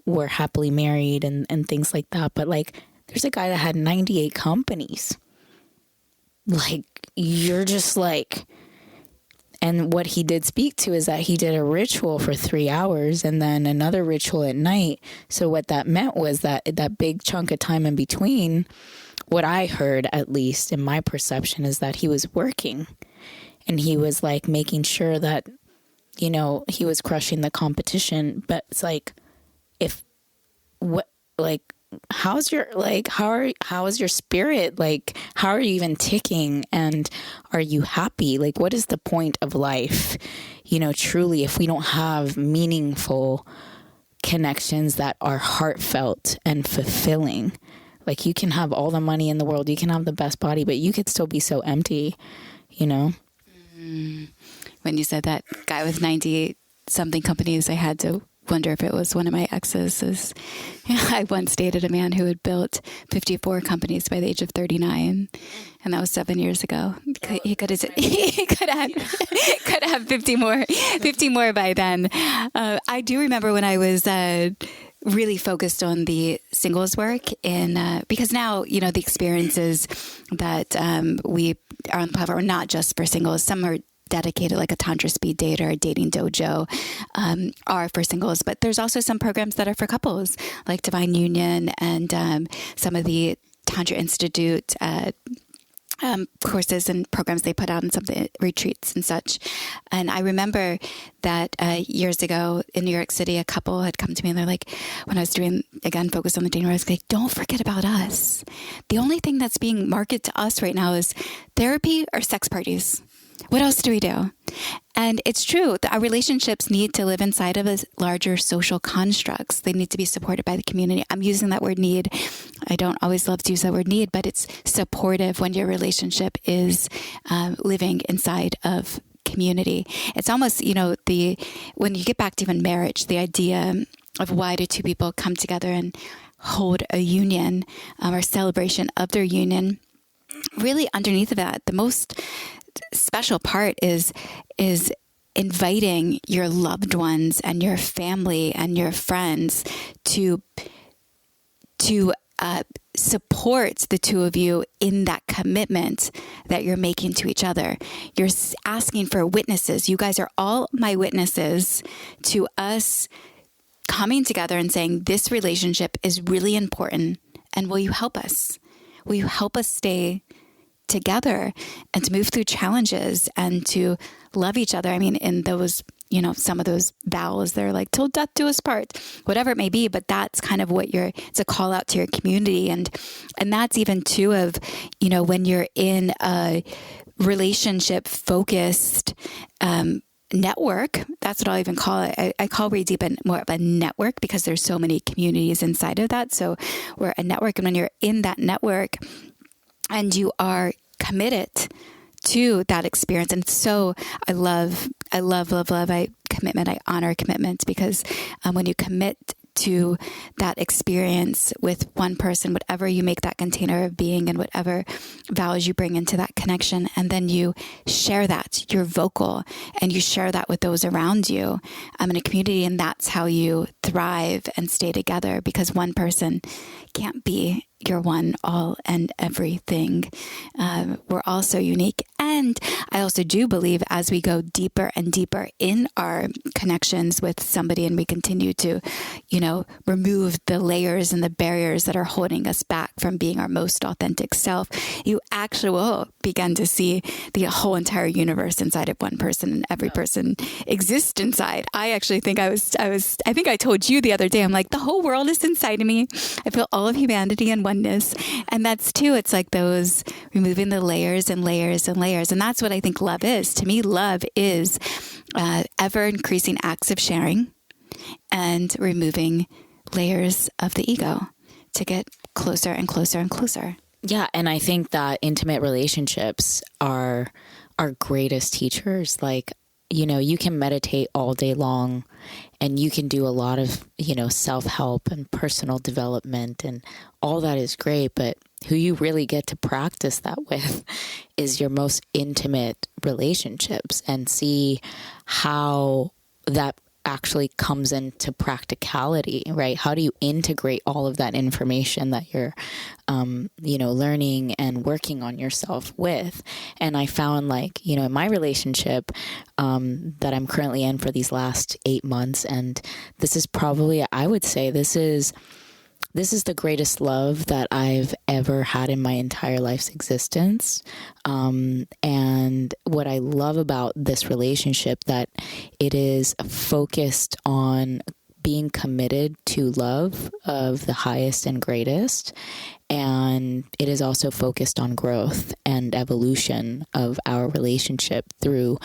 were happily married and things like that. But like, there's a guy that had 98 companies. Like, you're just like, and what he did speak to is that he did a ritual for 3 hours and then another ritual at night. So what that meant was that that big chunk of time in between what I heard, at least in my perception, is that he was working and he was like making sure that, you know, he was crushing the competition. But it's like, how is your spirit? Like, how are you even ticking? And are you happy? Like, what is the point of life? You know, truly, if we don't have meaningful connections that are heartfelt and fulfilling. Like, you can have all the money in the world, you can have the best body, but you could still be so empty, you know?
When you said that guy with 98 something companies, I had to wonder if it was one of my exes. I once dated a man who had built 54 companies by the age of 39, and that was 7 years ago. He could have had 50 more by then. I do remember when I was really focused on the singles work, because now, you know, the experiences that we are on the platform are not just for singles. Some are dedicated, like a Tantra Speed Date or a Dating Dojo, are for singles. But there's also some programs that are for couples, like Divine Union and some of the Tantra Institute courses and programs they put out and some retreats and such. And I remember that years ago in New York City, a couple had come to me and they're like, when I was doing, again, focus on the dating, I was like, don't forget about us. The only thing that's being marketed to us right now is therapy or sex parties. What else do we do? And it's true that our relationships need to live inside of a larger social constructs. They need to be supported by the community. I'm using that word need. I don't always love to use that word need, but it's supportive when your relationship is living inside of community. It's almost, you know, when you get back to even marriage, the idea of why do two people come together and hold a union or celebration of their union, really underneath of that, the most special part is inviting your loved ones and your family and your friends to support the two of you in that commitment that you're making to each other. You're asking for witnesses. You guys are all my witnesses to us coming together and saying this relationship is really important, and will you help us? Will you help us stay together and to move through challenges and to love each other? I mean, in those, you know, some of those vows, they're like, till death do us part, whatever it may be, but that's kind of what it's a call out to your community. And that's even too of, you know, when you're in a relationship focused, network, that's what I'll even call it. I call WeDeepen more of a network because there's so many communities inside of that. So we're a network. And when you're in that network, and you are committed to that experience. And so I love commitment. I honor commitment because when you commit to that experience with one person, whatever you make that container of being and whatever vows you bring into that connection, and then you share that, you're vocal, and you share that with those around you in a community, and that's how you thrive and stay together, because one person can't be your one, all, and everything. We're all so unique. And I also do believe as we go deeper and deeper in our connections with somebody and we continue to, you know, remove the layers and the barriers that are holding us back from being our most authentic self, you actually will begin to see the whole entire universe inside of one person, and every person exists inside. I actually think I think I told you the other day, I'm like, the whole world is inside of me. I feel all of humanity in oneness. And that's too, it's like those removing the layers and layers and layers. And that's what I think love is. To me, love is ever increasing acts of sharing and removing layers of the ego to get closer and closer and closer.
Yeah. And I think that intimate relationships are our greatest teachers. Like, you know, you can meditate all day long and you can do a lot of, you know, self-help and personal development, and all that is great. But who you really get to practice that with is your most intimate relationships, and see how that actually comes into practicality, right? How do you integrate all of that information that you're, you know, learning and working on yourself with? And I found, like, you know, in my relationship that I'm currently in for these last 8 months, and this is probably, I would say this is this is the greatest love that I've ever had in my entire life's existence. And what I love about this relationship, that it is focused on being committed to love of the highest and greatest. And it is also focused on growth and evolution of our relationship through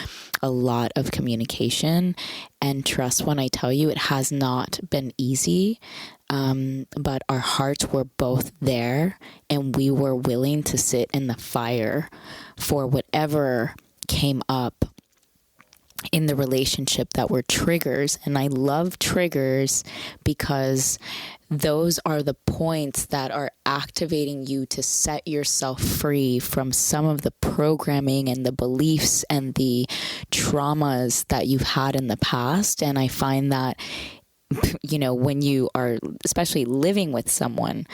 a lot of communication and trust. When I tell you, it has not been easy, but our hearts were both there, and we were willing to sit in the fire for whatever came up in the relationship that were triggers. And I love triggers because those are the points that are activating you to set yourself free from some of the programming and the beliefs and the traumas that you've had in the past. And I find that, you know, when you are especially living with someone,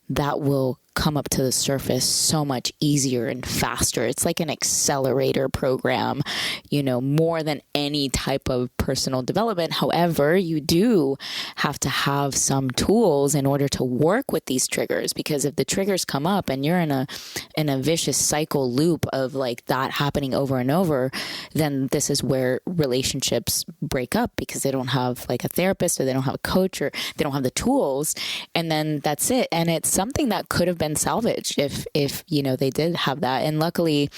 that will come up to the surface so much easier and faster. It's like an accelerator program, you know, more than any type of personal development. However, you do have to have some tools in order to work with these triggers, because if the triggers come up and you're in a vicious cycle loop of like that happening over and over, then this is where relationships break up, because they don't have like a therapist, or they don't have a coach, or they don't have the tools, and then that's it. And it's something that could have been salvaged if you know, they did have that. And luckily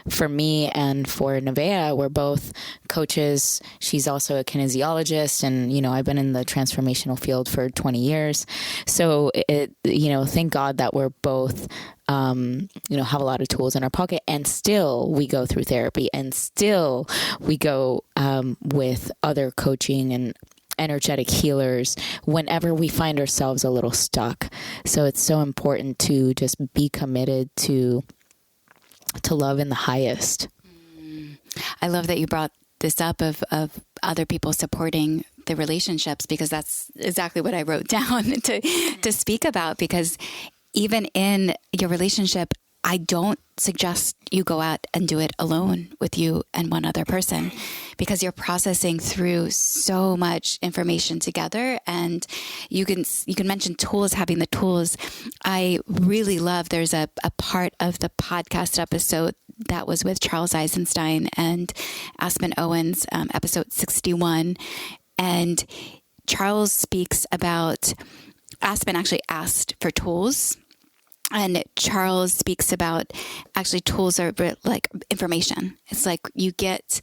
for me and for Nevaeh, we're both coaches. She's also a kinesiologist, and you know, I've been in the transformational field for 20 years. So it, you know, thank God that we're both you know, have a lot of tools in our pocket, and still we go through therapy, and still we go with other coaching and energetic healers whenever we find ourselves a little stuck. So it's so important to just be committed to love in the highest.
I love that you brought this up of other people supporting the relationships, because that's exactly what I wrote down to speak about. Because even in your relationship, I don't suggest you go out and do it alone with you and one other person, because you're processing through so much information together. And you can mention tools, having the tools. I really love, there's a part of the podcast episode that was with Charles Eisenstein and Aspen Owens, episode 61. And Charles speaks about, Aspen actually asked for tools, and Charles speaks about, actually tools are like information. It's like you get,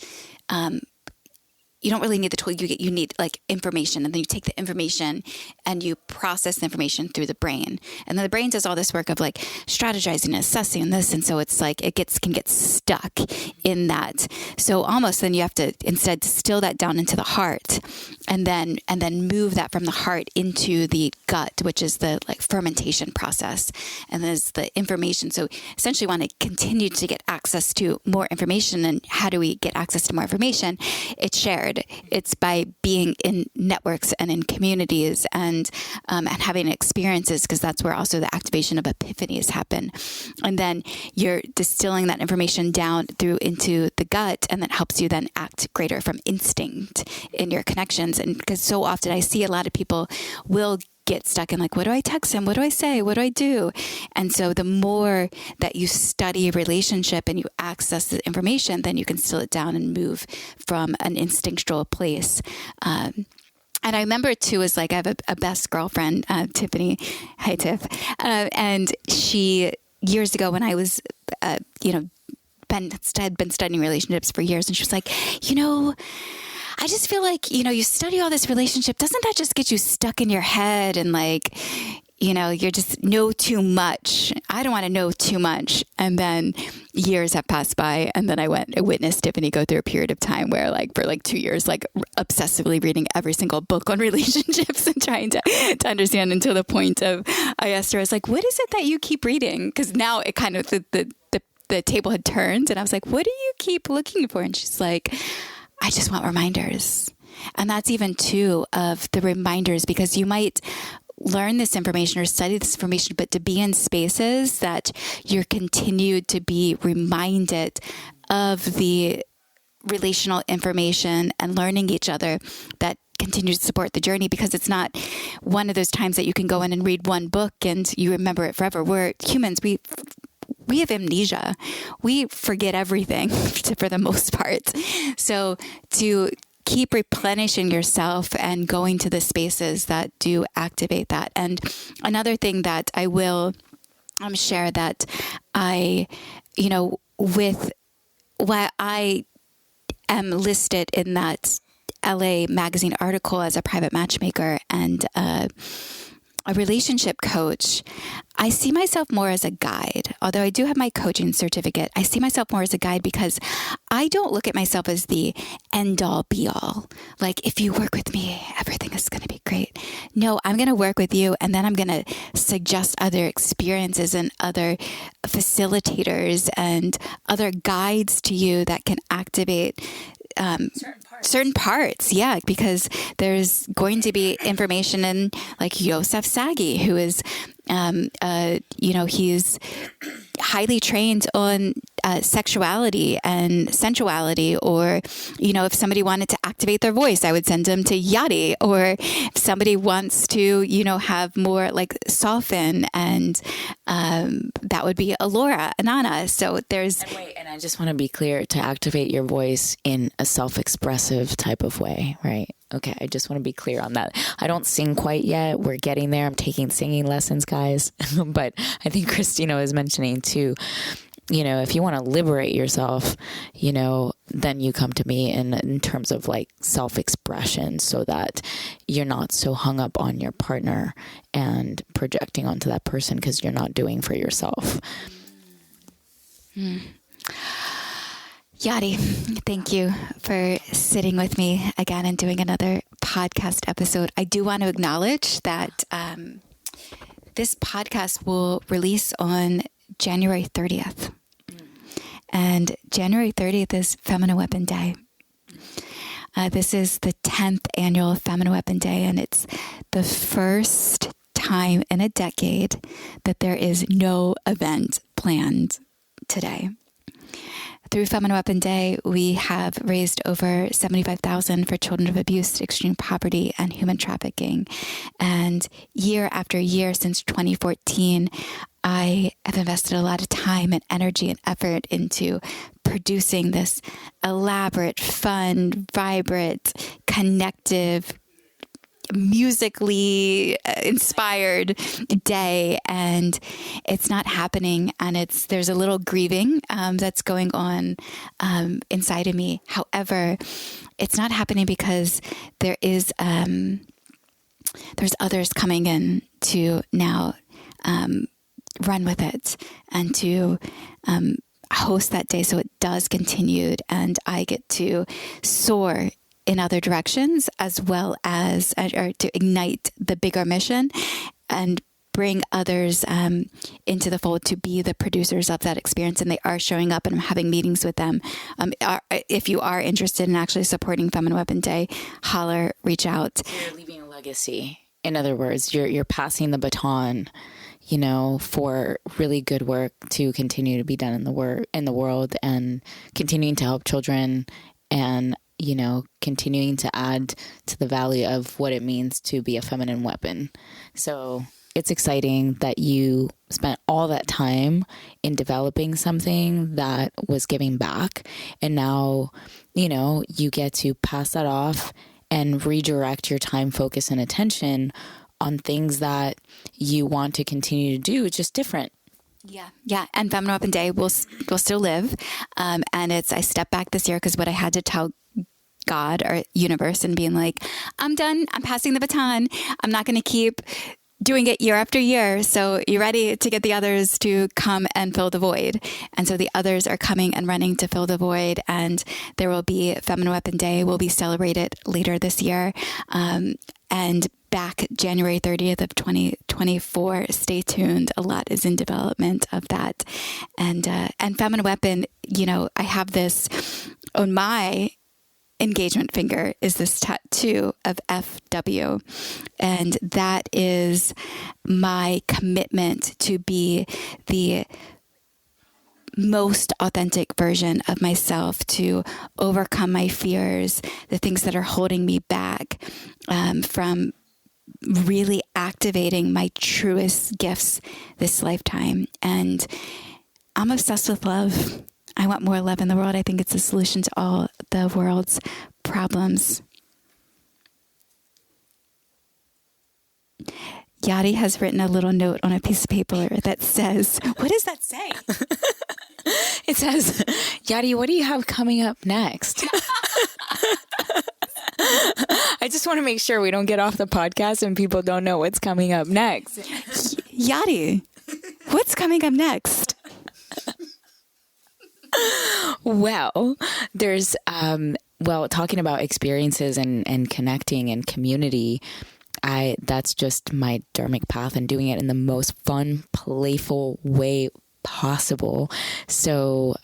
you don't really need the tool. You need like information, and then you take the information and you process the information through the brain. And then the brain does all this work of like strategizing and assessing and this. And so it's like, can get stuck in that. So almost then you have to instead distill that down into the heart, and then move that from the heart into the gut, which is the like fermentation process. And there's the information. So essentially want to continue to get access to more information. And how do we get access to more information? It's shared. It's by being in networks and in communities and having experiences, because that's where also the activation of epiphanies happen. And then you're distilling that information down through into the gut, and that helps you then act greater from instinct in your connections. And because so often I see a lot of people will get stuck in like, what do I text him? What do I say? What do I do? And so the more that you study a relationship and you access the information, then you can distill it down and move from an instinctual place. And I remember too, is like, I have a best girlfriend, Tiffany. Hi, Tiff. And she, years ago when I was, had been studying relationships for years, and she was like, I just feel like, you study all this relationship. Doesn't that just get you stuck in your head? And like, you're just know too much. I don't want to know too much. And then years have passed by. And then I witnessed Tiffany go through a period of time where for 2 years, obsessively reading every single book on relationships and trying to understand, until the point of, I asked her, I was like, what is it that you keep reading? Because now it kind of, the table had turned, and I was like, what do you keep looking for? And she's like, I just want reminders. And that's even too of the reminders, because you might learn this information or study this information, but to be in spaces that you're continued to be reminded of the relational information and learning each other, that continue to support the journey, because it's not one of those times that you can go in and read one book and you remember it forever. We're humans. We have amnesia. We forget everything for the most part. So to keep replenishing yourself and going to the spaces that do activate that. And another thing that I will share that with what I am listed in that LA magazine article as a private matchmaker and a relationship coach, I see myself more as a guide. Although I do have my coaching certificate, I see myself more as a guide because I don't look at myself as the end all be all. Like, if you work with me, everything is going to be great. No, I'm going to work with you, and then I'm going to suggest other experiences and other facilitators and other guides to you that can activate certain parts, yeah, because there's going to be information in, like, Yosef Sagi, who is, he's highly trained on sexuality and sensuality, or, if somebody wanted to activate their voice, I would send them to Yadi, or if somebody wants to, have more like soften, and that would be Alora, Anana. So there's...
And I just want to be clear, to activate your voice in a self-expressive type of way, right? Okay, I just want to be clear on that. I don't sing quite yet. We're getting there. I'm taking singing lessons, guys. But I think Christina was mentioning too, if you want to liberate yourself, then you come to me in terms of like self-expression, so that you're not so hung up on your partner and projecting onto that person because you're not doing for yourself.
Yadi, thank you for sitting with me again and doing another podcast episode. I do want to acknowledge that this podcast will release on January 30th. And January 30th is Feminine Weapon Day. This is the 10th annual Feminine Weapon Day, and it's the first time in a decade that there is no event planned today. Through Feminine Weapon Day, we have raised over $75,000 for children of abuse, extreme poverty, and human trafficking. And year after year since 2014, I have invested a lot of time and energy and effort into producing this elaborate, fun, vibrant, connective, musically inspired day, and it's not happening, and there's a little grieving that's going on inside of me. However, it's not happening because there's others coming in to now run with it and to host that day, so it does continue, and I get to soar in other directions, as well as or to ignite the bigger mission and bring others into the fold to be the producers of that experience. And they are showing up, and I'm having meetings with them. If you are interested in actually supporting Feminine Weapon Day, holler, reach out.
You're leaving a legacy. In other words, you're passing the baton, for really good work to continue to be done in the world, and continuing to help children, and continuing to add to the value of what it means to be a feminine weapon. So it's exciting that you spent all that time in developing something that was giving back. And now, you get to pass that off and redirect your time, focus, and attention on things that you want to continue to do, just different.
Yeah. And Feminine Weapon Day will still live. And I stepped back this year because what I had to tell God or universe and being like, I'm done. I'm passing the baton. I'm not going to keep doing it year after year. So you ready to get the others to come and fill the void? And so the others are coming and running to fill the void. And there will be Feminine Weapon Day will be celebrated later this year. And back January 30th of 2024. Stay tuned. A lot is in development of that. And Feminine Weapon, I have this on my engagement finger is this tattoo of FW. And that is my commitment to be the most authentic version of myself, to overcome my fears, the things that are holding me back from really activating my truest gifts this lifetime. And I'm obsessed with love. I want more love in the world. I think it's a solution to all the world's problems. Yadi has written a little note on a piece of paper that says, what does that say?
It says, Yadi, what do you have coming up next? I just want to make sure we don't get off the podcast and people don't know what's coming up next.
Yadi, what's coming up next?
Well, there's, talking about experiences and connecting and community, that's just my dharmic path, and doing it in the most fun, playful way possible. So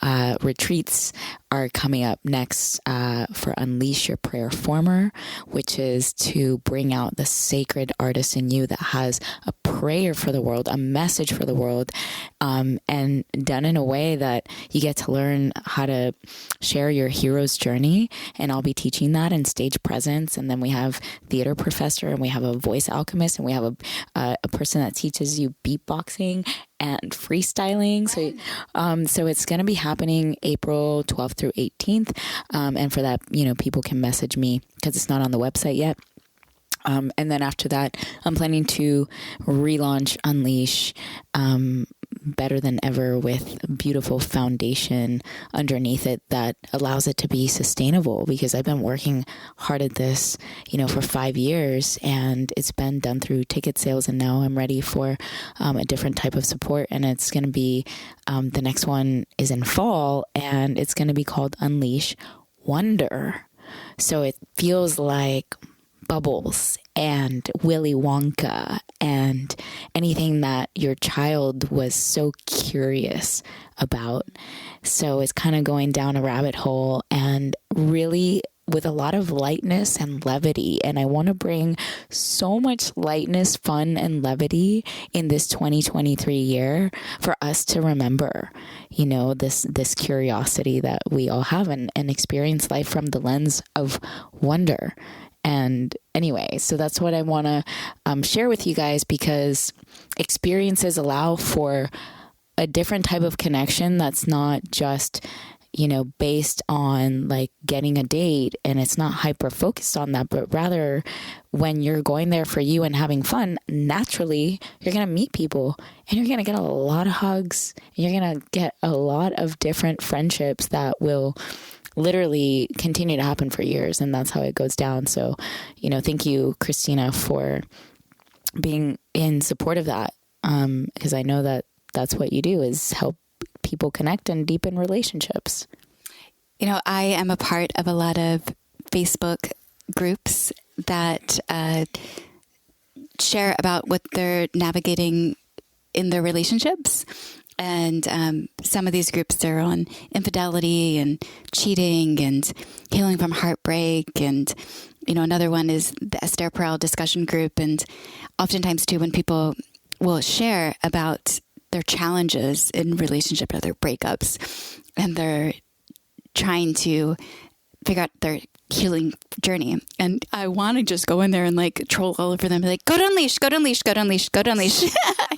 retreats are coming up next for Unleash Your Prayer Former, which is to bring out the sacred artist in you that has a prayer for the world, a message for the world, and done in a way that you get to learn how to share your hero's journey. And I'll be teaching that in stage presence. And then we have theater professor, and we have a voice alchemist, and we have a person that teaches you beatboxing and freestyling. So it's going to be happening April 12th through 18th. And for that, people can message me because it's not on the website yet. And then after that, I'm planning to relaunch Unleash better than ever, with a beautiful foundation underneath it that allows it to be sustainable, because I've been working hard at this, for 5 years, and it's been done through ticket sales. And now I'm ready for a different type of support. And it's going to be, the next one is in fall, and it's going to be called Unleash Wonder. So it feels like Bubbles and Willy Wonka and anything that your child was so curious about. So it's kind of going down a rabbit hole, and really with a lot of lightness and levity. And I want to bring so much lightness, fun, and levity in this 2023 year for us to remember, this curiosity that we all have, and experience life from the lens of wonder. And anyway, so that's what I want to share with you guys, because experiences allow for a different type of connection that's not just, based on like getting a date, and it's not hyper focused on that, but rather when you're going there for you and having fun, naturally you're going to meet people, and you're going to get a lot of hugs, and you're going to get a lot of different friendships that will literally continue to happen for years. And that's how it goes down. So, thank you, Christina, for being in support of that. Because I know that that's what you do, is help people connect and deepen relationships.
I am a part of a lot of Facebook groups that share about what they're navigating in their relationships. And some of these groups are on infidelity and cheating and healing from heartbreak. And, another one is the Esther Perel discussion group. And oftentimes, too, when people will share about their challenges in relationship or their breakups, and they're trying to figure out their healing journey. And I want to just go in there and like troll all over them, be like, go to Unleash, go to Unleash, go to Unleash, go to Unleash.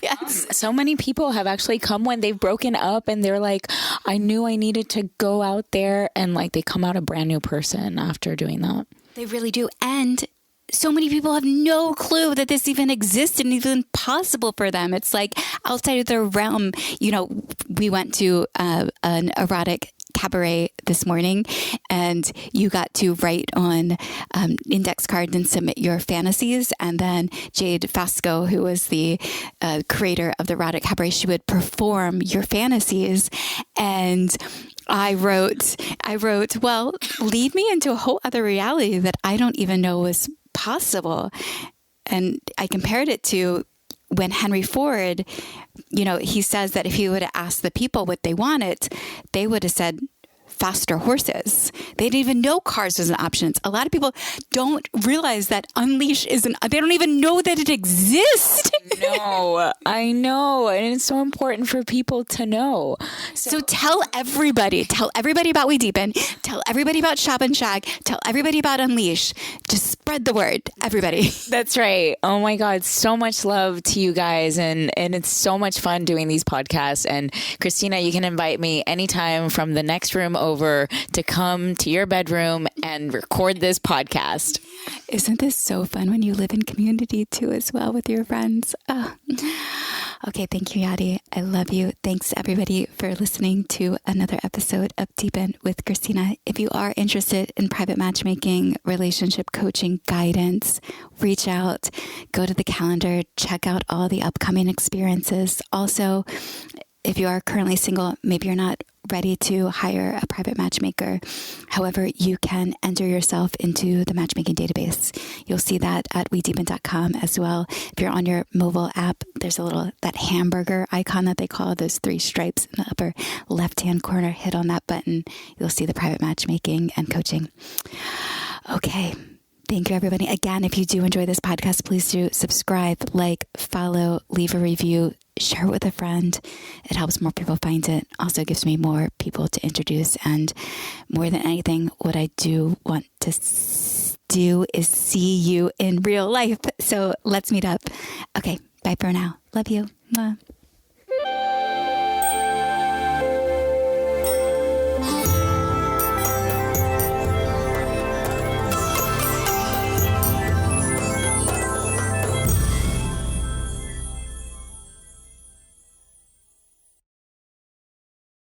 Yes.
So many people have actually come when they've broken up, and they're like, I knew I needed to go out there, and like they come out a brand new person after doing that.
They really do. And so many people have no clue that this even exists and even possible for them. It's like outside of their realm. We went to an erotic cabaret this morning, and you got to write on index cards and submit your fantasies. And then Jade Fasco, who was the creator of the erotic cabaret, she would perform your fantasies. And I wrote, well, lead me into a whole other reality that I don't even know was possible. And I compared it to when Henry Ford, he says that if he would have asked the people what they wanted, they would have said faster horses. They didn't even know cars was an option. A lot of people don't realize that Unleash they don't even know that it exists.
No, I know. And it's so important for people to know.
So tell everybody about WeDeepen, tell everybody about Shop and Shag, tell everybody about Unleash. Just spread the word, everybody.
That's right. Oh my God. So much love to you guys. And it's so much fun doing these podcasts. And Christina, you can invite me anytime from the next room over to come to your bedroom and record this podcast.
Isn't this so fun when you live in community too as well with your friends? Oh. Okay, thank you, Yadi. I love you. Thanks everybody for listening to another episode of Deepen with Christina. If you are interested in private matchmaking, relationship coaching, guidance, reach out, go to the calendar, check out all the upcoming experiences. Also, if you are currently single, maybe you're not ready to hire a private matchmaker. However, you can enter yourself into the matchmaking database. You'll see that at WeDeepen.com as well. If you're on your mobile app, there's that hamburger icon that they call those 3 stripes in the upper left-hand corner. Hit on that button. You'll see the private matchmaking and coaching. Okay. Thank you, everybody. Again, if you do enjoy this podcast, please do subscribe, like, follow, leave a review, share it with a friend. It helps more people find it. Also gives me more people to introduce. And more than anything, what I do want to do is see you in real life. So let's meet up. Okay. Bye for now. Love you. Mwah.